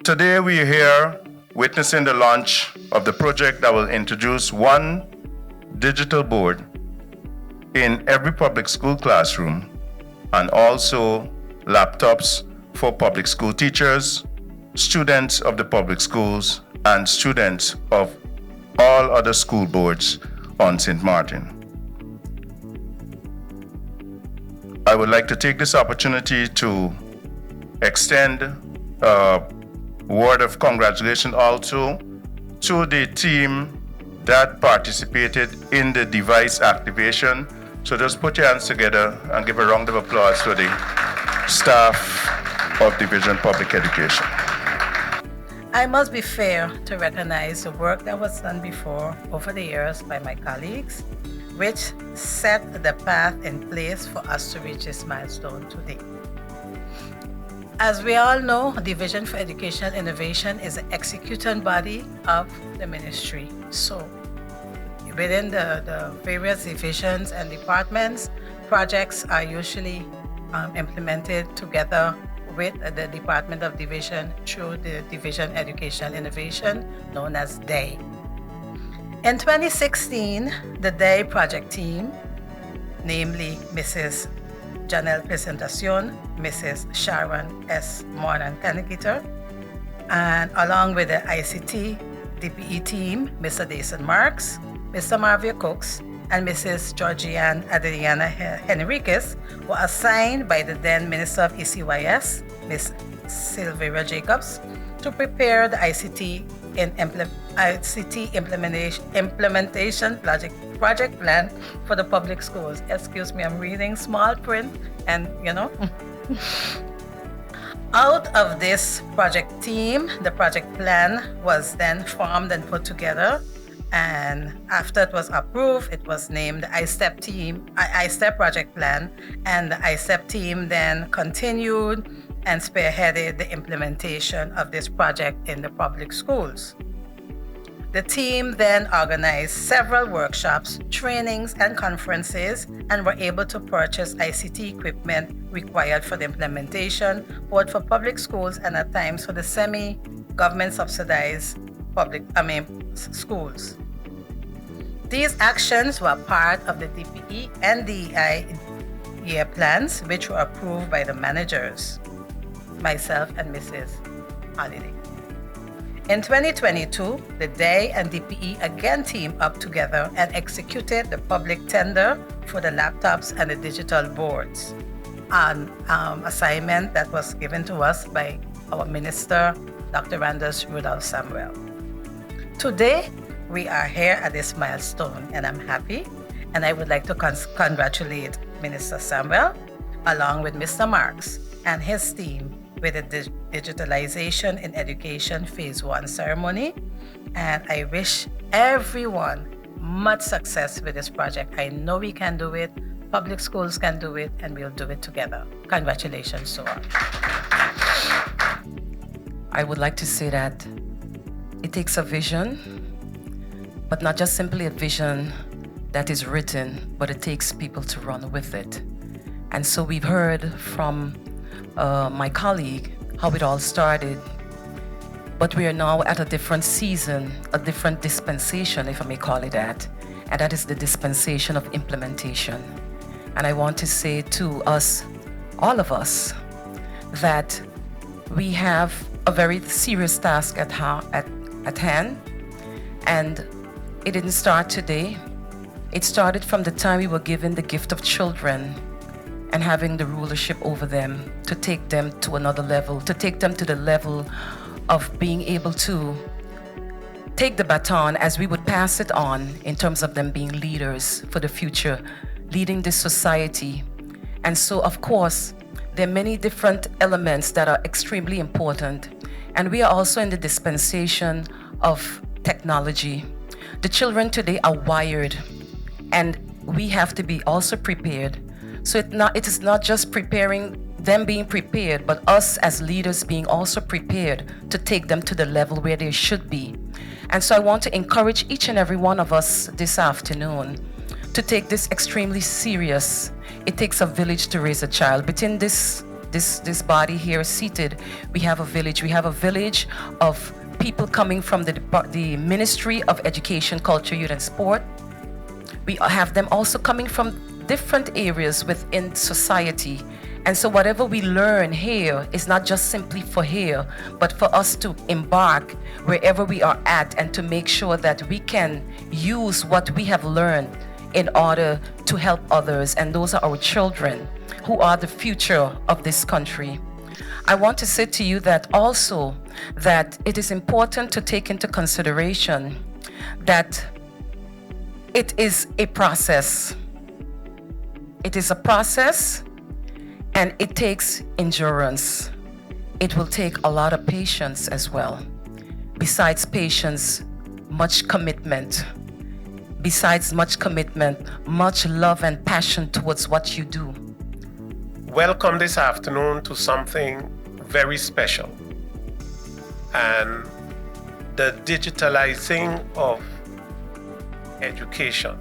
Today we are here witnessing the launch of the project that will introduce one digital board in every public school classroom and also laptops for public school teachers, students of the public schools, and students of all other school boards on St. Martin. I would like to take this opportunity to extend a word of congratulations also to the team that participated in the device activation. So just put your hands together and give a round of applause to the staff of Division Public Education. I must be fair to recognize the work that was done before over the years by my colleagues, which set the path in place for us to reach this milestone today. As we all know, Division for Education Innovation is the executing body of the ministry. So within the various divisions and departments, projects are usually implemented together with the Department of Division through the Division Education Innovation, known as DEI. In 2016, the DEI project team, namely Mrs. Janelle Presentacion, Mrs. Sharon S. Mornan Tenegator, and along with the ICT DPE team, Mr. Dason Marks, Mr. Marvia Cooks, and Mrs. Georgianne Adriana Henriquez were assigned by the then Minister of ECYS, Ms. Sylvia Jacobs, to prepare the ICT implementation project plan for the public schools. Excuse me, I'm reading small print and Out of this project team, the project plan was then formed and put together. And after it was approved, it was named the ISTEP project plan. And the ISTEP team then continued and spearheaded the implementation of this project in the public schools. The team then organized several workshops, trainings, and conferences, and were able to purchase ICT equipment required for the implementation, both for public schools and at times for the semi-government subsidized schools. These actions were part of the DPE and DEI year plans, which were approved by the managers, myself and Mrs. Holiday. In 2022, the DEI and DPE again teamed up together and executed the public tender for the laptops and the digital boards, an assignment that was given to us by our minister, Dr. Randus Rudolph Samuel. Today, we are here at this milestone, and I'm happy, and I would like to congratulate Minister Samuel, along with Mr. Marks and his team, with the Digitalization in Education Phase 1 ceremony, and I wish everyone much success with this project. I know we can do it, public schools can do it, and we'll do it together. Congratulations to all. I would like to say that it takes a vision, but not just simply a vision that is written, but it takes people to run with it. And so we've heard from my colleague how it all started, but we are now at a different season, a different dispensation, if I may call it that, and that is the dispensation of implementation. And I want to say to us, all of us, that we have a very serious task at hand, and it didn't start today. It started from the time we were given the gift of children and having the rulership over them, to take them to another level, to take them to the level of being able to take the baton as we would pass it on in terms of them being leaders for the future, leading this society. And so, of course, there are many different elements that are extremely important. And we are also in the dispensation of technology. The children today are wired, and we have to be also prepared. So it is not just them being prepared, but us as leaders being also prepared to take them to the level where they should be. And so I want to encourage each and every one of us this afternoon to take this extremely serious. It takes a village to raise a child. Between this this body here seated, we have a village. We have a village of people coming from the Ministry of Education, Culture, Youth and Sport. We have them also coming from different areas within society. And so whatever we learn here is not just simply for here, but for us to embark wherever we are at and to make sure that we can use what we have learned in order to help others. And those are our children, who are the future of this country. I want to say to you that also that it is important to take into consideration that it is a process. It is a process, and it takes endurance. It will take a lot of patience as well. Besides patience, much commitment. Besides much commitment, much love and passion towards what you do. Welcome this afternoon to something very special, and the digitalizing of education,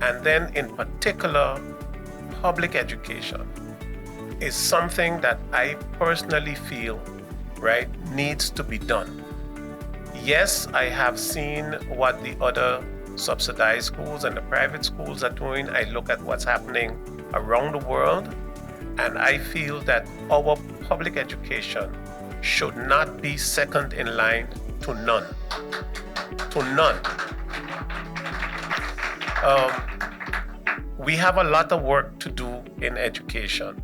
and then in particular public education, is something that I personally feel, right, needs to be done. Yes, I have seen what the other subsidized schools and the private schools are doing. I look at what's happening around the world, and I feel that our public education should not be second in line to none. To none. We have a lot of work to do in education.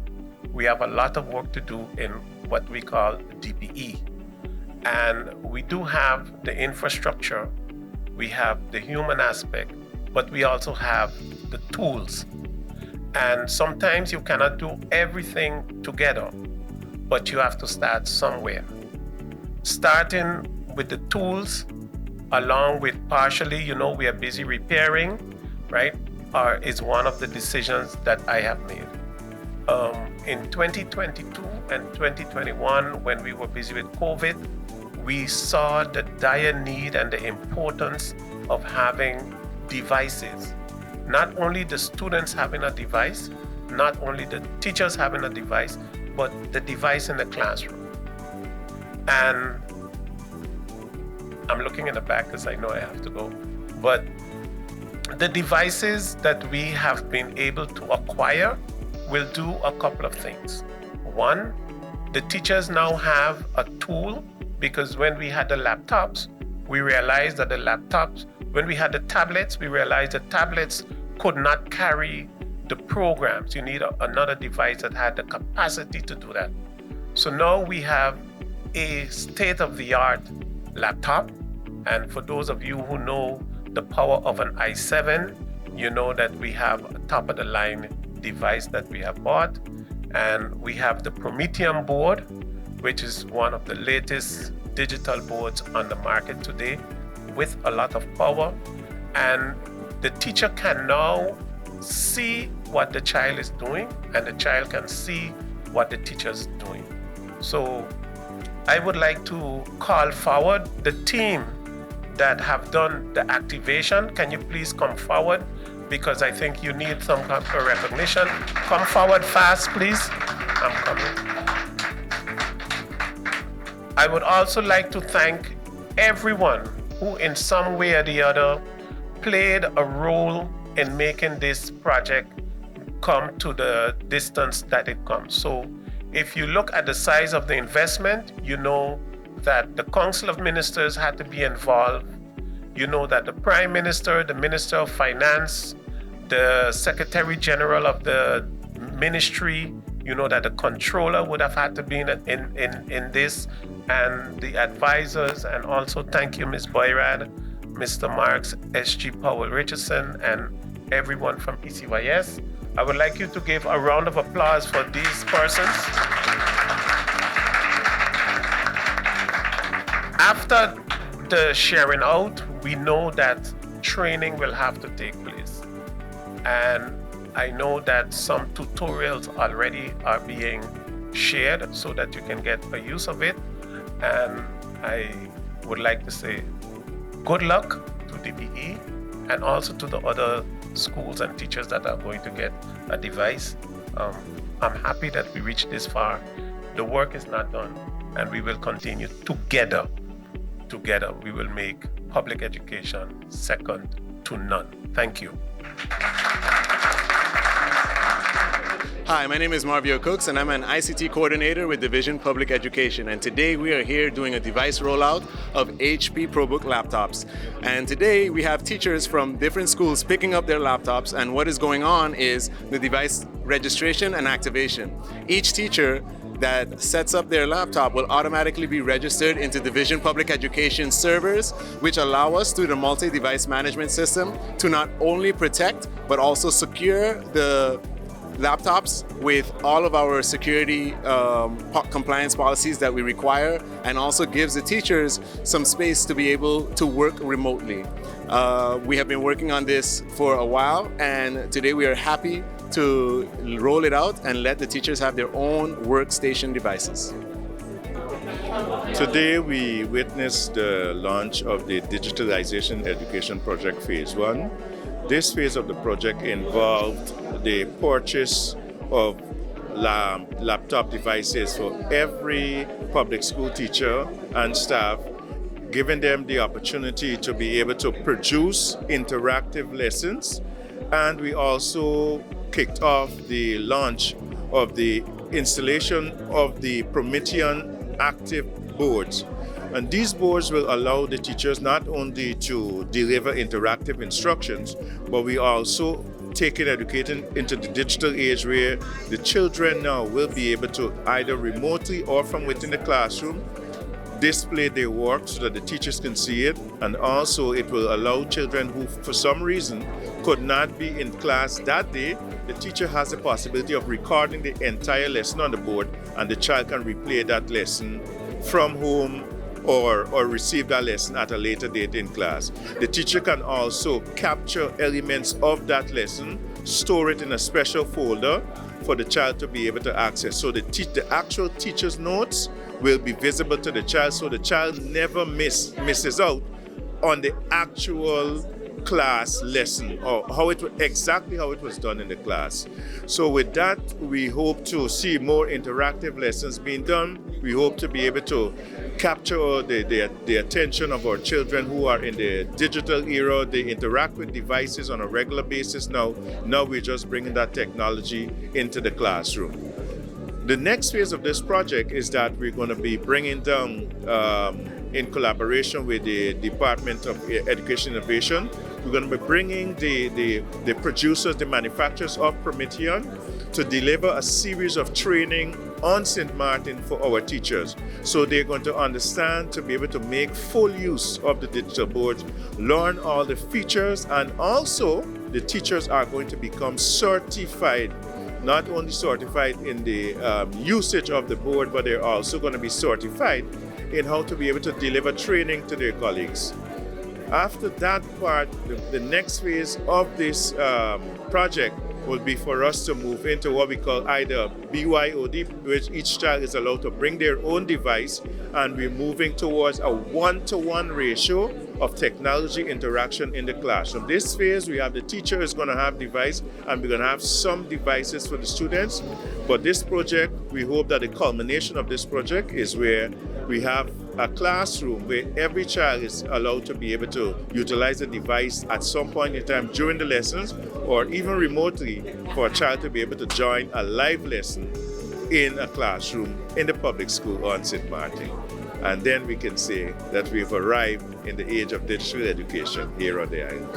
We have a lot of work to do in what we call DPE. And we do have the infrastructure, we have the human aspect, but we also have the tools. And sometimes you cannot do everything together, but you have to start somewhere. Starting with the tools, along with partially, we are busy repairing, right? Is one of the decisions that I have made. In 2022 and 2021, when we were busy with COVID, we saw the dire need and the importance of having devices. Not only the students having a device, not only the teachers having a device, but the device in the classroom. And I'm looking in the back because I know I have to go. But the devices that we have been able to acquire will do a couple of things. One, the teachers now have a tool, because when we had the laptops, we realized that when we had the tablets, we realized that tablets could not carry the programs. You need another device that had the capacity to do that. So now we have a state-of-the-art laptop. And for those of you who know the power of an i7, you know that we have a top-of-the-line device that we have bought. And we have the Prometheum board, which is one of the latest digital boards on the market today with a lot of power. And the teacher can now see what the child is doing, and the child can see what the teacher is doing. So I would like to call forward the team that have done the activation. Can you please come forward? Because I think you need some kind of recognition. Come forward fast, please. I'm coming. I would also like to thank everyone who in some way or the other played a role in making this project come to the distance that it comes. So if you look at the size of the investment, you know that the Council of Ministers had to be involved. You know that the Prime Minister, the Minister of Finance, the Secretary General of the Ministry, you know that the Controller would have had to be in this, and the advisors, and also thank you, Ms. Boyrad, Mr. Marks, S.G. Powell Richardson, and everyone from ECYS. I would like you to give a round of applause for these persons. After the sharing out, we know that training will have to take place. And I know that some tutorials already are being shared so that you can get a use of it. And I would like to say good luck to DPE and also to the other schools and teachers that are going to get a device. I'm happy that we reached this far. The work is not done, and we will continue together. Together, we will make public education second to none. Thank you. Hi, my name is Marvio Cooks and I'm an ICT coordinator with Division Public Education, and today we are here doing a device rollout of HP ProBook laptops. And today we have teachers from different schools picking up their laptops, and what is going on is the device registration and activation. Each teacher that sets up their laptop will automatically be registered into Division Public Education servers, which allow us through the multi-device management system to not only protect but also secure the laptops with all of our security compliance policies that we require, and also gives the teachers some space to be able to work remotely. We have been working on this for a while, and today we are happy to roll it out and let the teachers have their own workstation devices. Today we witnessed the launch of the Digitalization Education Project Phase 1. This phase of the project involved the purchase of laptop devices for every public school teacher and staff, giving them the opportunity to be able to produce interactive lessons. And we also kicked off the launch of the installation of the Promethean active boards. And these boards will allow the teachers not only to deliver interactive instructions, but we also take it educating into the digital age where the children now will be able to either remotely or from within the classroom display their work so that the teachers can see it. And also it will allow children who for some reason could not be in class that day, the teacher has the possibility of recording the entire lesson on the board, and the child can replay that lesson from home or receive that lesson at a later date in class. The teacher can also capture elements of that lesson, store it in a special folder for the child to be able to access. So the actual teacher's notes will be visible to the child, so the child never misses out on the actual class lesson or exactly how it was done in the class. So with that, we hope to see more interactive lessons being done. We hope to be able to capture the attention of our children who are in the digital era. They interact with devices on a regular basis now. Now we're just bringing that technology into the classroom. The next phase of this project is that we're going to be bringing down, in collaboration with the Department of Education Innovation, we're going to be bringing the producers, the manufacturers of Promethean to deliver a series of training on St. Martin for our teachers. So they're going to understand to be able to make full use of the digital boards, learn all the features, and also the teachers are going to become certified. Not only certified in the usage of the board, but they're also going to be certified in how to be able to deliver training to their colleagues. After that part, the next phase of this project will be for us to move into what we call either BYOD, which each child is allowed to bring their own device, and we're moving towards a 1-to-1 ratio of technology interaction in the classroom. This phase, we have the teacher is going to have device, and we're going to have some devices for the students. But this project, we hope that the culmination of this project is where we have a classroom where every child is allowed to be able to utilize the device at some point in time during the lessons, or even remotely for a child to be able to join a live lesson in a classroom in the public school on St. Martin. And then we can say that we've arrived in the age of digital education here on the island.